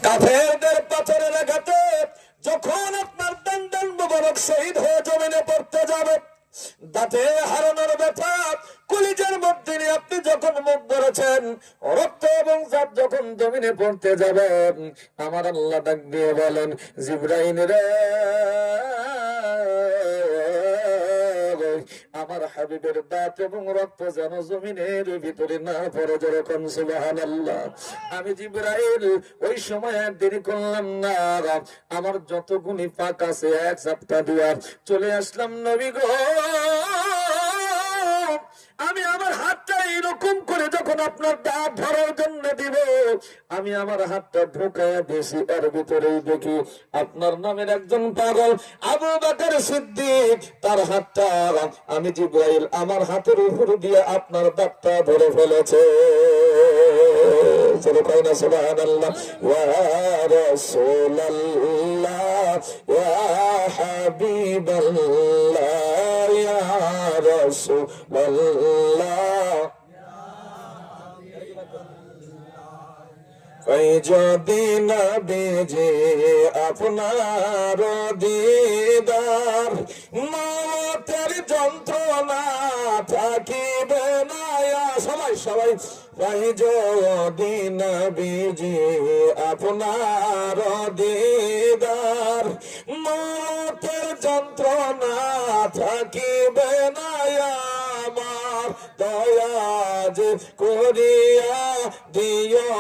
কাফেরদের পাথরের আঘাতে যখন আপনার দান মুবারক শহীদ হয়ে জমিনে পড়তে যাবে, দাঁতে হারানোর ব্যথা কলিজার মধ্যে নিয়ে আপনি যখন মুখ ধরেছেন, রক্ত এবং জাত যখন জমিনে পড়তে যাবেন, আমার আল্লাহ ডাক দিয়ে বলেন, জিবরাইল রে, আমার হাবিবের দাঁত এবং রক্ত যেন জমিনের ভিতরে না পড়ে, যেরকম সুবহানাল্লাহ। আমি জিবরাইল ওই সময় আর দেরি করলাম না, আমার যত গুণী পাক আছে এক সপ্তাহ দিয়া চলে আসলাম নবী গো। আমি আমার হাতটা এরকম করে যখন আপনার দাঁত ধরার জন্য দিব, আমি আমার হাতটা ঢুকায় দিয়েছি, এর ভিতরেই দেখি আপনার নামের একজন পাগল আবু বকর সিদ্দিক, তার হাতটা আমি জিবরাইল আমার হাতের উপর দিয়ে আপনার দাঁতটা ধরে ফেলেছে। সুবহানাল্লাহ। ইয়া রাসূলুল্লাহ, ইয়া হাবিবাল্লাহ, ইয়া রাসূলুল্লাহ, এই যদি নবীজি আপনার দিদার, মৌতের যন্ত্রণা থাকিবে না। সবাই সবাই, এই যদি নবীজি আপনার দিদার, মৌতের যন্ত্রণা থাকিবে না। আমার দয়াজ করিয়া দিও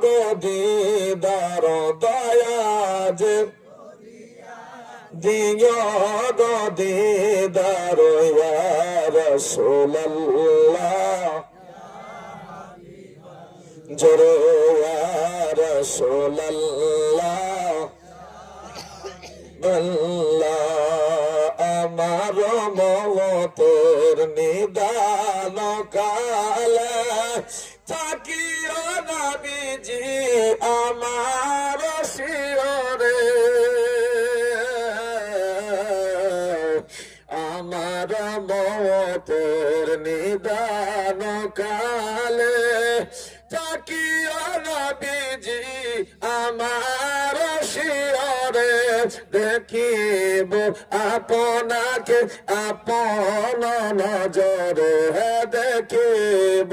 গো দিদার, দয়াজ দিও গো দিদার, ইয়া রাসূলুল্লাহ, জোরে ইয়া রাসূলুল্লাহ, আল্লাহ আমার মওতের নিদান কালে থাকিও নবীজি আমার শিয়রে, আমার মওতের নিদান কালে থাকিও নবীজি আমার শিয়রে, দেখিব আপনাকে আপন নজরে, দেখিব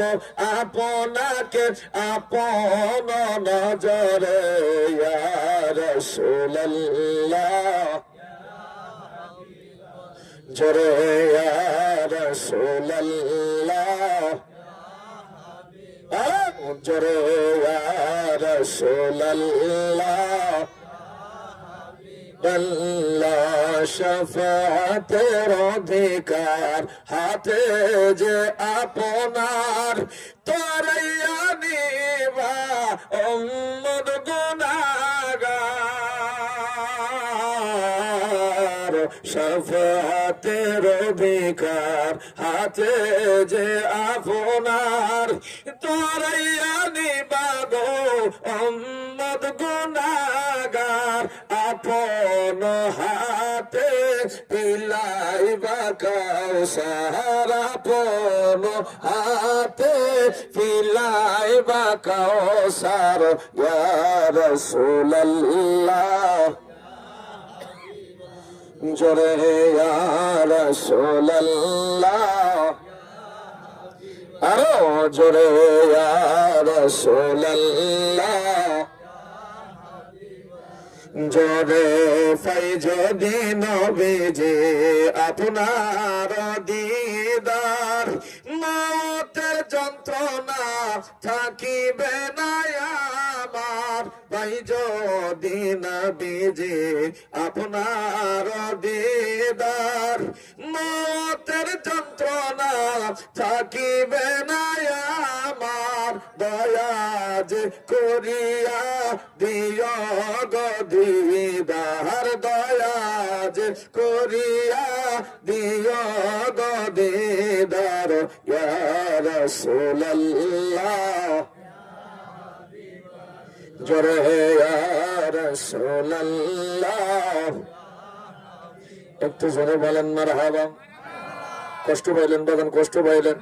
আপনাকে আপন নজরে, ইয়া রাসূলুল্লাহ, জোরে ইয়া রাসূলুল্লাহ, জোরে ইয়া রাসূলুল্লাহ, আল্লাহ শাফাতের অধিকার হাতে যে আপনার, তরাইয়া নিবা উম্মত গুনাহগার, শাফাতের অধিকার হাতে যে আপনার, তরাইয়া নিবা গো উম্মত গুনাহগার, আপন হাতে পিলাইবা কাউসার, আপন হাতে পিলাইবা কাউসার, ইয়া রাসূলুল্লাহ, জোরে ইয়া রাসূলুল্লাহ, আরো জোরে ইয়া রাসূলুল্লাহ, জোরে ফাইজে নবীজি আপনার দিদার, মওতের যন্ত্রণা থাকিবে না আমার, ফাইজে নবীজি আপনার দিদার, মওতের যন্ত্রণা থাকিবে না আমার, দয়াজ করিয়া দিও গো দিদার, দয়াজ করিয়া দিও গো দিদার, ইয়া রাসূলুল্লাহ, জোরে ইয়া রাসূলুল্লাহ, একটু জোরে বলেন মারহাবা। কষ্ট পাইলেন বাগান, কষ্ট পাইলেন।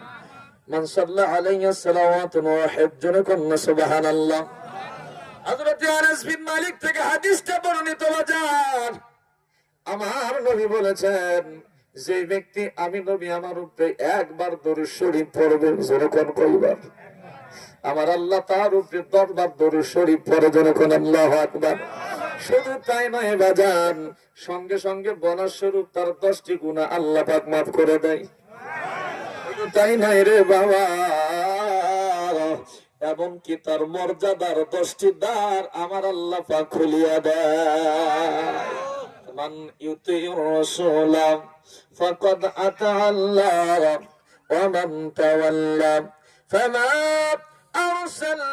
মান সাল্লা আলাইহি সালাওয়াতুন ওয়াহিদ, জোরে কন্না সুবহানাল্লাহ। হযরত আনাস বিন মালিক থেকে হাদিসটা বর্ণিত বাজার, আমার নবী বলেছেন, যে ব্যক্তি আমি নবী আমার উপরে একবার দরুদ শরীফ পড়বে, যখন কইবার আমার আল্লাহ তার উপরে 10 বার দরুদ শরীফ পড়ে, যখন আল্লাহু আকবার। শুধু তাই নয় বাজান, সঙ্গে সঙ্গে বোনাস স্বরূপ তার 10টি গুনাহ আল্লাহ পাক মাফ করে দেয়। শুধু তাই নয় রে বাবা, এমনকি তার মর্যাদার 10টি দ্বার আমার আল্লাহ পাক খুলিয়া দেয়। মান ইউতিউর রাসূলা ফাকাদ আতা আল্লাহ ওয়া মান তাওয়াল্লা ফামা আরসালনাকা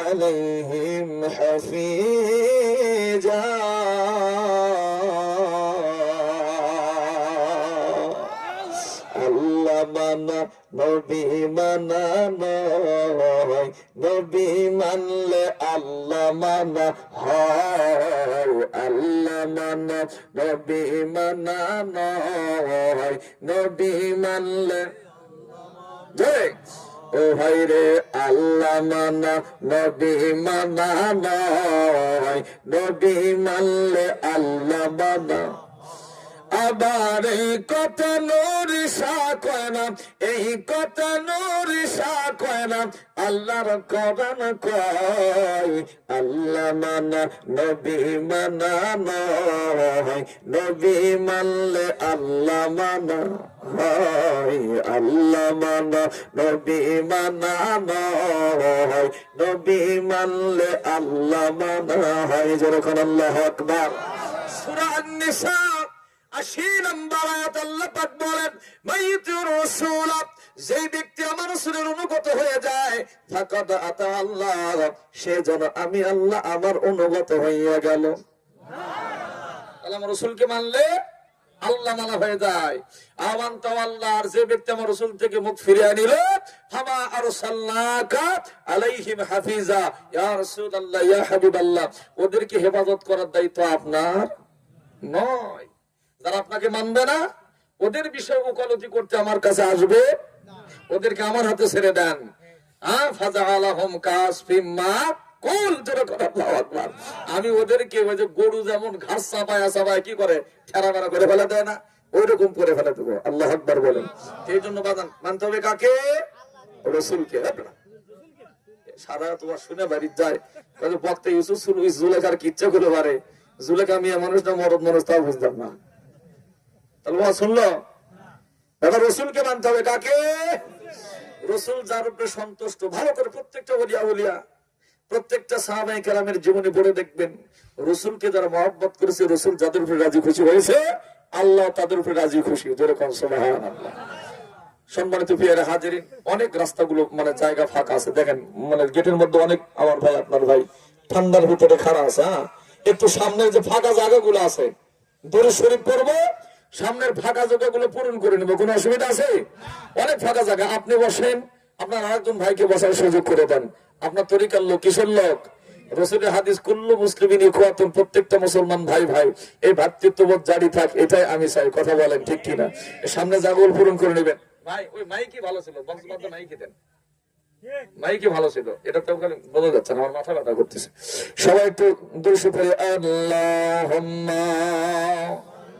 আলাইহিম হাফিজা। আল্লাহ মানা নবী মানা নয়, নবী মানলে আল্লাহ মানা হয়। আল্লাহ মানা নবী মানা নয়, নবী মানলে ও ভাই রে, আল্লাহ মানা নবী মানা নয়, নবী মানলে আল্লাহ মানা। আবার এই কথা নুরিশা কয় না, এই কথা নুরিশা কয় না, আল্লাহর কোরআন কয় আল্লাহ মানা নবী মানা নয়, নবী মানলে আল্লাহ মানা হয়। আল্লাহ মানা নবী মানা নয়, নবী মানলে আল্লাহ মানা হয়। যখন আল্লাহু আকবার। সূরা আন-নিসা 80 নম্বর আয়াত আল্লাহ পাক বলেন, মাইয়ুতির রাসূল, যেই ব্যক্তি আমার রাসূলের অনুগত হয়ে যায়, ফাকাদ আতা আল্লাহ, সে যেন আমি আল্লাহ আমার অনুগত হইয়া গেল। তাহলে আমার রাসূলকে মানলে আল্লাহ মানা হয়ে যায়। আমান তাওয়াল্লাহ, যে ব্যক্তি আমার রাসূল থেকে মুখ ফিরিয়ে নিল, ফামা আরসালনাকা আলাইহিম হাফিজা, ইয়া রাসূলুল্লাহ ইয়া হাবিবাল্লাহ, ওদেরকে হেফাজত করার দায়িত্ব আপনার নয়। যারা আপনাকে মানবে না, ওদের বিষয়ে ওকালতি করতে আমার কাছে আসবে, ওদেরকে আমার হাতে ছেড়ে দেন। ফাজাআলাহুম কাসফিম মাকুল, আল্লাহু আকবার। আমি ওদেরকে ওই যে গরু যেমন ঘাস চাপায় চাপায় কি করে, ঠেরা বেড়া করে ফেলে দেয় না, ওইরকম করে ফেলে দেবো। আল্লাহু আকবার বলেন। এই জন্য বাজান মানতে হবে কাকে? রাসূলকে। সারা তোমার শুনে বাড়ি যায় বক্তা ইউসুফ জুলেখার কিচ্ছা করে পারে, জুলেখা মিয়া মানুষটা মরদ মানুষ, তাও বুঝতাম না। তাহলে শুনলো, এবার রসুলকে মানতে হবে কাকে? রসুল যার উপরে সন্তুষ্ট। ভালো করে প্রত্যেকটা ওলিয়া উলিয়া, প্রত্যেকটা সাহাবায়ে কেরামের জীবনে পড়ে দেখবেন, রসুলকে যারা মহব্বত করেছে, রসুল যাদের উপরে রাজি খুশি হয়েছে, আল্লাহ তাদের উপরে রাজি খুশি। যেরকম সুবহানাল্লাহ। সম্মানিত প্রিয় হাজিরিন, অনেক রাস্তাগুলো মানে জায়গা ফাঁকা আছে, দেখেন মানে গেটের মধ্যে অনেক আমার ভাই আপনার ভাই ঠান্ডার ভিতরে খাড়া আছে। একটু সামনের যে ফাঁকা জায়গাগুলো আছে, দরুদ শরীফ পড়বো, সামনের ফাঁকা জায়গাগুলো পূরণ করে নেবো, কোনো অসুবিধা আছে? অনেক ফাঁকা জায়গা, আপনি বসেন, আপনার আরেকজন ভাইকে বসার সুযোগ করে দেন। আপনার তরিকার লোক, কিসের লোক? রাসূলের হাদিস, কুল্লু মুসলিমিন ইখওয়াতুন, প্রত্যেকটা মুসলমান ভাই ভাই, এই ভ্রাতৃত্ববোধ জারি থাক, এটাই আমি চাই। কথা বলেন ঠিক কিনা? সামনে জায়গাগুলো পূরণ করে নেবেন। ভাই ওই মাইকই ভালো ছিল, বক্সবাদ্য মাইকই দেন, মাইকই ভালো ছিল, এটা তো বোঝা যাচ্ছে না, আমার মাথা ব্যথা করতেছে। সবাই একটু দরুদ শরীফ পড়ে আল্লাহুম্মা,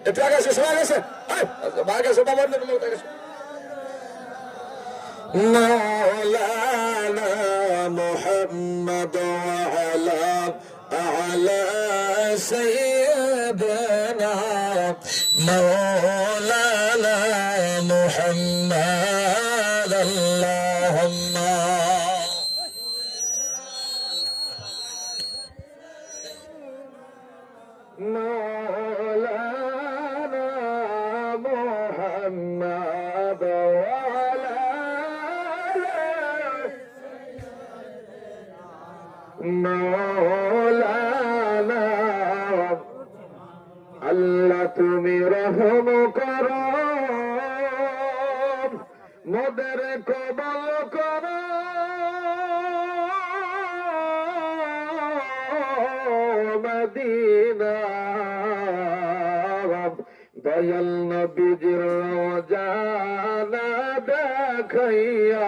একটু আগে আসে, সবাই আসে, ভাই আসে, বাবার লোক আসে। মাওলানা মুহাম্মদ ওয়া আলা আলা সাইয়্যিদিনা মাওলানা মুহাম্মদ আল্লাহুম্মা মাওলানা মুহাম্মদ ওয়া আলা মাওলানা। আল্লাহ তুমি রহম করো, মোদের কবল করো, মদিনা দয়াল নবীজির রওজা দেখাইয়া